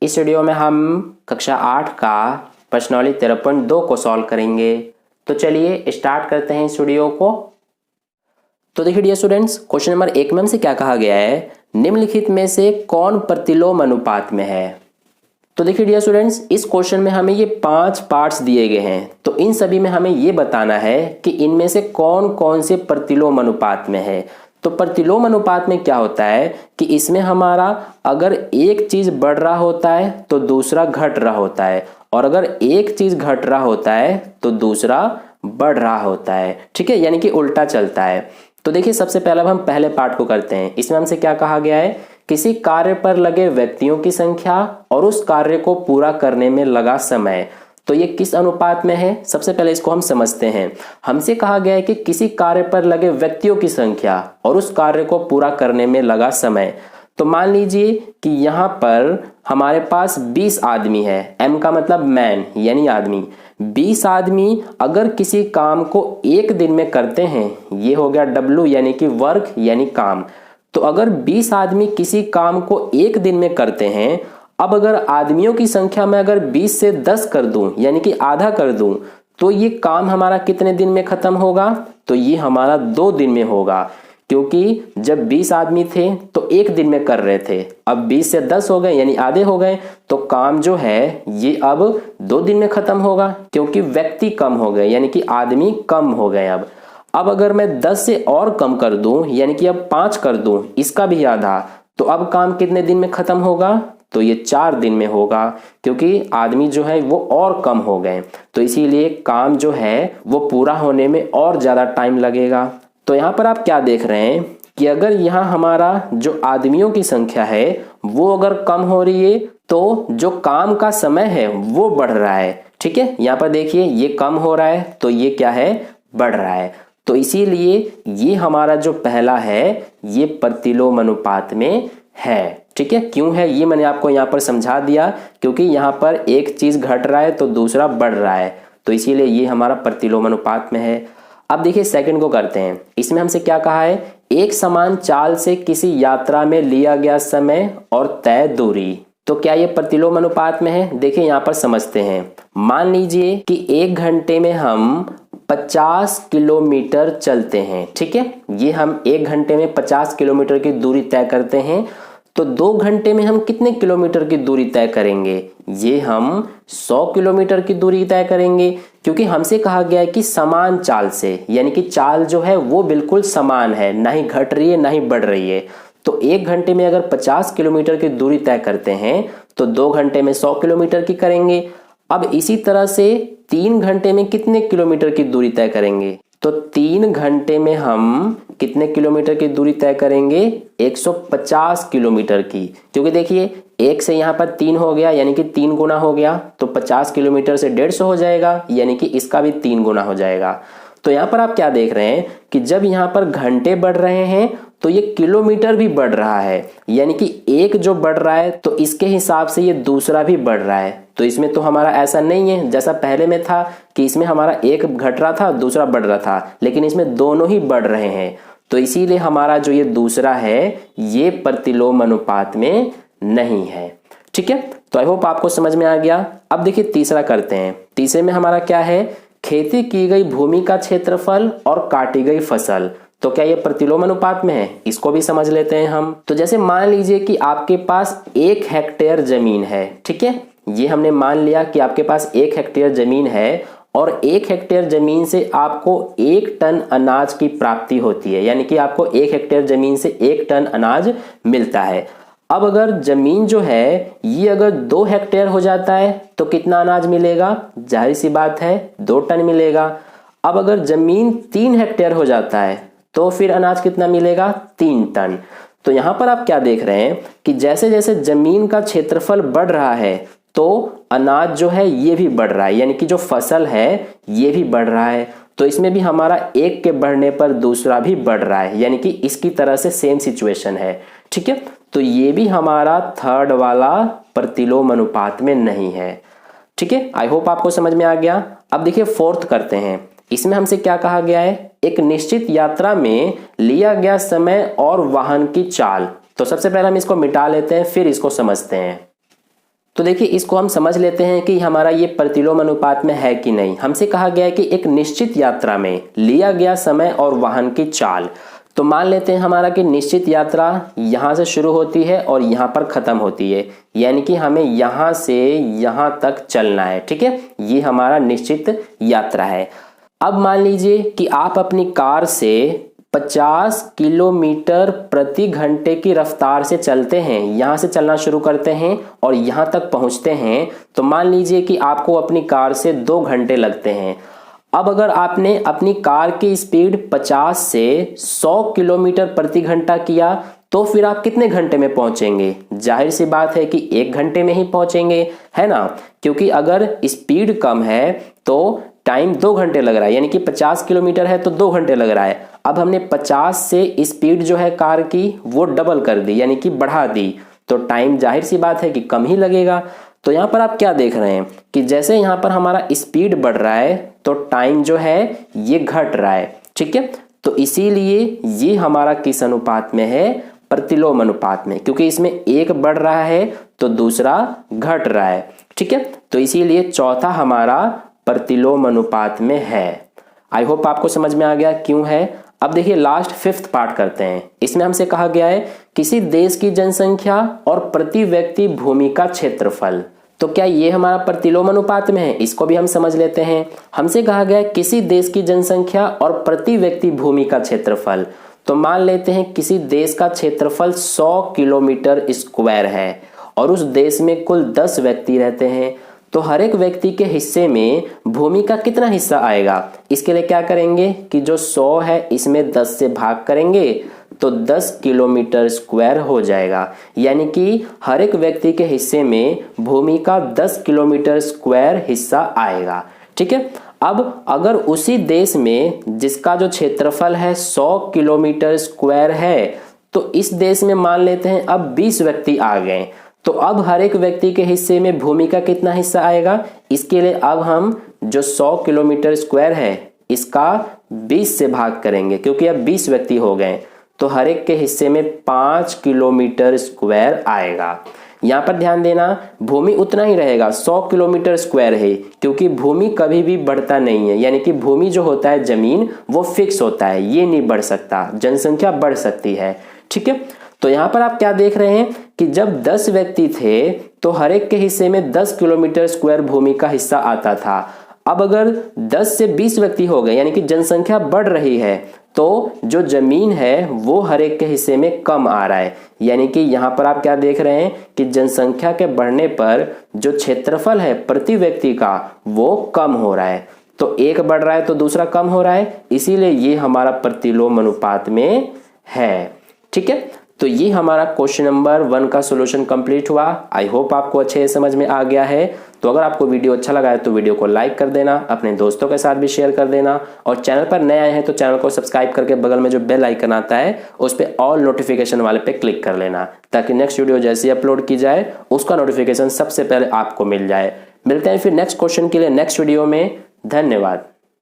इस वीडियो में हम कक्षा 8 का प्रश्नावली 13.2 को सॉल्व करेंगे। तो चलिए स्टार्ट करते हैं इस वीडियो को। तो देखिए डियर स्टूडेंट्स, क्वेश्चन नंबर 1 में हमसे क्या कहा गया है, निम्नलिखित में से कौन प्रतिलोम अनुपात में है। तो देखिए डियर स्टूडेंट्स, इस क्वेश्चन में हमें ये 5 पार्ट्स दिए गए हैं। तो इन सभी में हमें ये बताना है कि इनमें से कौन कौन से प्रतिलोम अनुपात में है। तो प्रतिलोम अनुपात में क्या होता है कि इसमें हमारा अगर एक चीज बढ़ रहा होता है तो दूसरा घट रहा होता है, और अगर एक चीज घट रहा होता है तो दूसरा बढ़ रहा होता है। ठीक है, यानी कि उल्टा चलता है। तो देखिए सबसे पहले हम पहले पार्ट को करते हैं। इसमें हमसे क्या कहा गया है, किसी कार्य पर लगे व्यक्तियों की संख्या और उस कार्य को पूरा करने में लगा समय। तो ये किस अनुपात में है, सबसे पहले इसको हम समझते हैं। हमसे कहा गया है कि किसी कार्य पर लगे व्यक्तियों की संख्या और उस कार्य को पूरा करने में लगा समय। तो मान लीजिए कि यहाँ पर हमारे पास 20 आदमी है। एम का मतलब मैन यानी आदमी। 20 आदमी अगर किसी काम को एक दिन में करते हैं, ये हो गया डब्ल्यू यानी कि वर्क यानी काम। तो अगर 20 आदमी किसी काम को एक दिन में करते हैं, अब अगर आदमियों की संख्या में अगर 20 से 10 कर दूं यानी कि आधा कर दूं, तो ये काम हमारा कितने दिन में खत्म होगा, तो ये हमारा 2 दिन में होगा। क्योंकि जब 20 आदमी थे तो एक दिन में कर रहे थे, अब 20 से 10 हो गए यानी आधे हो गए, तो काम जो है ये अब 2 दिन में खत्म होगा, क्योंकि व्यक्ति कम हो गए यानी कि आदमी कम हो गए। अब अगर मैं 10 से और कम कर दूं यानी कि अब 5 कर दूं, इसका भी आधा, तो अब काम कितने दिन में खत्म होगा, तो ये 4 दिन में होगा, क्योंकि आदमी जो है वो और कम हो गए। तो इसीलिए काम जो है वो पूरा होने में और ज्यादा टाइम लगेगा। तो यहाँ पर आप क्या देख रहे हैं कि अगर यहाँ हमारा जो आदमियों की संख्या है वो अगर कम हो रही है तो जो काम का समय है वो बढ़ रहा है। ठीक है, यहाँ पर देखिए ये कम हो रहा है तो ये क्या है, बढ़ रहा है। तो इसीलिए ये हमारा जो पहला है ये प्रतिलोम अनुपात में है। ठीक है, क्यों है ये मैंने आपको यहाँ पर समझा दिया, क्योंकि यहाँ पर एक चीज घट रहा है तो दूसरा बढ़ रहा है, तो इसीलिए ये हमारा प्रतिलोम अनुपात में है। अब देखिए सेकंड को करते हैं। इसमें हमसे क्या कहा है, एक समान चाल से किसी यात्रा में लिया गया समय और तय दूरी। तो क्या ये प्रतिलोम अनुपात में है, देखिए यहाँ पर समझते हैं। मान लीजिए कि 1 घंटे में हम 50 किलोमीटर चलते हैं। ठीक है, ये हम 1 घंटे में 50 किलोमीटर की दूरी तय करते हैं। तो 2 घंटे में हम कितने किलोमीटर की दूरी तय करेंगे, ये हम 100 किलोमीटर की दूरी तय करेंगे, क्योंकि हमसे कहा गया है कि समान चाल से, यानी कि चाल जो है वो बिल्कुल समान है, ना ही घट रही है ना ही बढ़ रही है। तो 1 घंटे में अगर 50 किलोमीटर की दूरी तय करते हैं तो 2 घंटे में 100 किलोमीटर की करेंगे। अब इसी तरह से 3 घंटे में कितने किलोमीटर की दूरी तय करेंगे, तो 3 घंटे में हम कितने किलोमीटर की दूरी तय करेंगे, 150 किलोमीटर की। क्योंकि देखिए 1 से यहाँ पर 3 हो गया यानी कि 3 गुना हो गया, तो 50 किलोमीटर से 150 हो जाएगा यानी कि इसका भी 3 गुना हो जाएगा। तो यहाँ पर आप क्या देख रहे हैं कि जब यहाँ पर घंटे बढ़ रहे हैं तो ये किलोमीटर भी बढ़ रहा है, यानी कि एक जो बढ़ रहा है तो इसके हिसाब से ये दूसरा भी बढ़ रहा है। तो इसमें तो हमारा ऐसा नहीं है जैसा पहले में था कि इसमें हमारा एक घट रहा था दूसरा बढ़ रहा था, लेकिन इसमें दोनों ही बढ़ रहे हैं। तो इसीलिए हमारा जो ये दूसरा है ये प्रतिलोम अनुपात में नहीं है। ठीक है, तो आई होप आपको समझ में आ गया। अब देखिए तीसरा करते हैं। तीसरे में हमारा क्या है, खेती की गई भूमि का क्षेत्रफल और काटी गई फसल। तो क्या ये प्रतिलोम अनुपात में है, इसको भी समझ लेते हैं हम। तो जैसे मान लीजिए कि आपके पास 1 हेक्टेयर जमीन है। ठीक है, ये हमने मान लिया कि आपके पास 1 हेक्टेयर जमीन है और 1 हेक्टेयर जमीन से आपको 1 टन अनाज की प्राप्ति होती है, यानी कि आपको 1 हेक्टेयर जमीन से 1 टन अनाज मिलता है। अब अगर जमीन जो है ये अगर 2 हेक्टेयर हो जाता है तो कितना अनाज मिलेगा, जाहिर सी बात है 2 टन मिलेगा। अब अगर जमीन 3 हेक्टेयर हो जाता है तो फिर अनाज कितना मिलेगा, 3 टन। तो यहां पर आप क्या देख रहे हैं कि जैसे जैसे जमीन का क्षेत्रफल बढ़ रहा है तो अनाज जो है ये भी बढ़ रहा है, यानी कि जो फसल है ये भी बढ़ रहा है। तो इसमें भी हमारा एक के बढ़ने पर दूसरा भी बढ़ रहा है, यानी कि इसकी तरह से सेम सिचुएशन है। ठीक है, तो ये भी हमारा थर्ड वाला प्रतिलोम अनुपात में नहीं है। ठीक है, आई होप आपको समझ में आ गया। अब देखिए फोर्थ करते हैं। इसमें हमसे क्या कहा गया है, एक निश्चित यात्रा में लिया गया समय और वाहन की चाल। तो सबसे पहले हम इसको मिटा लेते हैं फिर इसको समझते हैं। तो देखिए इसको हम समझ लेते हैं कि हमारा ये प्रतिलोम अनुपात में है कि नहीं। हमसे कहा गया है कि एक निश्चित यात्रा में लिया गया समय और वाहन की चाल। तो मान लेते हैं हमारा कि निश्चित यात्रा यहाँ से शुरू होती है और यहाँ पर खत्म होती है, यानी कि हमें यहाँ से यहाँ तक चलना है। ठीक है, ये हमारा निश्चित यात्रा है। अब मान लीजिए कि आप अपनी कार से 50 किलोमीटर प्रति घंटे की रफ्तार से चलते हैं, यहाँ से चलना शुरू करते हैं और यहाँ तक पहुँचते हैं। तो मान लीजिए कि आपको अपनी कार से 2 घंटे लगते हैं। अब अगर आपने अपनी कार की स्पीड 50 से 100 किलोमीटर प्रति घंटा किया तो फिर आप कितने घंटे में पहुंचेंगे? जाहिर सी बात है कि 1 घंटे में ही पहुंचेंगे, है ना, क्योंकि अगर स्पीड कम है तो टाइम 2 घंटे लग रहा है, यानी कि 50 किलोमीटर है तो 2 घंटे लग रहा है। अब हमने 50 से स्पीड जो है कार की वो डबल कर दी, यानी कि बढ़ा दी, तो टाइम जाहिर सी बात है कि कम ही लगेगा। तो यहाँ पर आप क्या देख रहे हैं कि जैसे यहाँ पर हमारा स्पीड बढ़ रहा है तो टाइम जो है ये घट रहा है। ठीक है, तो इसीलिए ये हमारा किस अनुपात में है? प्रतिलोम अनुपात में, क्योंकि इसमें एक बढ़ रहा है तो दूसरा घट रहा है। ठीक है, तो इसीलिए चौथा हमारा प्रतिलोम अनुपात में है। आई होप आपको समझ में आ गया क्यों है। अब देखिए लास्ट 5th पार्ट करते हैं। इसमें हमसे कहा गया है किसी देश की जनसंख्या और प्रति व्यक्ति भूमि का क्षेत्रफल। तो क्या ये हमारा प्रतिलोम अनुपात में है? इसको भी हम समझ लेते हैं। हमसे कहा गया है किसी देश की जनसंख्या और प्रति व्यक्ति भूमि का क्षेत्रफल। तो मान लेते हैं किसी देश का क्षेत्रफल 100 किलोमीटर स्क्वायर है और उस देश में कुल 10 व्यक्ति रहते हैं। तो हर एक व्यक्ति के हिस्से में भूमि का कितना हिस्सा आएगा? इसके लिए क्या करेंगे कि जो 100 है इसमें 10 से भाग करेंगे तो 10 किलोमीटर स्क्वायर हो जाएगा, यानी कि हर एक व्यक्ति के हिस्से में भूमि का 10 किलोमीटर स्क्वायर हिस्सा आएगा। ठीक है, अब अगर उसी देश में जिसका जो क्षेत्रफल है 100 किलोमीटर स्क्वायर है तो इस देश में मान लेते हैं अब 20 व्यक्ति आ गए, तो अब हर एक व्यक्ति के हिस्से में भूमि का कितना हिस्सा आएगा? इसके लिए अब हम जो 100 किलोमीटर स्क्वायर है इसका 20 से भाग करेंगे, क्योंकि अब 20 व्यक्ति हो गए, तो हर एक के हिस्से में 5 किलोमीटर स्क्वायर आएगा। यहाँ पर ध्यान देना, भूमि उतना ही रहेगा, 100 किलोमीटर स्क्वायर है, क्योंकि भूमि कभी भी बढ़ता नहीं है, यानी कि भूमि जो होता है जमीन वो फिक्स होता है, ये नहीं बढ़ सकता, जनसंख्या बढ़ सकती है। ठीक है, तो यहाँ पर आप क्या देख रहे हैं कि जब 10 व्यक्ति थे तो हर एक के हिस्से में 10 किलोमीटर स्क्वायर भूमि का हिस्सा आता था। अब अगर 10 से 20 व्यक्ति हो गए, यानी कि जनसंख्या बढ़ रही है, तो जो जमीन है वो हर एक के हिस्से में कम आ रहा है, यानी कि यहाँ पर आप क्या देख रहे हैं कि जनसंख्या के बढ़ने पर जो क्षेत्रफल है प्रति व्यक्ति का वो कम हो रहा है। तो एक बढ़ रहा है तो दूसरा कम हो रहा है, इसीलिए ये हमारा प्रतिलोम अनुपात में है। ठीक है, तो ये हमारा क्वेश्चन नंबर 1 का सॉल्यूशन कंप्लीट हुआ। आई होप आपको अच्छे समझ में आ गया है। तो अगर आपको वीडियो अच्छा लगा है तो वीडियो को लाइक कर देना, अपने दोस्तों के साथ भी शेयर कर देना, और चैनल पर नए आए हैं तो चैनल को सब्सक्राइब करके बगल में जो बेल आइकन आता है उस पर ऑल नोटिफिकेशन वाले पे क्लिक कर लेना, ताकि नेक्स्ट वीडियो जैसे अपलोड की जाए उसका नोटिफिकेशन सबसे पहले आपको मिल जाए। मिलते हैं फिर नेक्स्ट क्वेश्चन के लिए नेक्स्ट वीडियो में। धन्यवाद।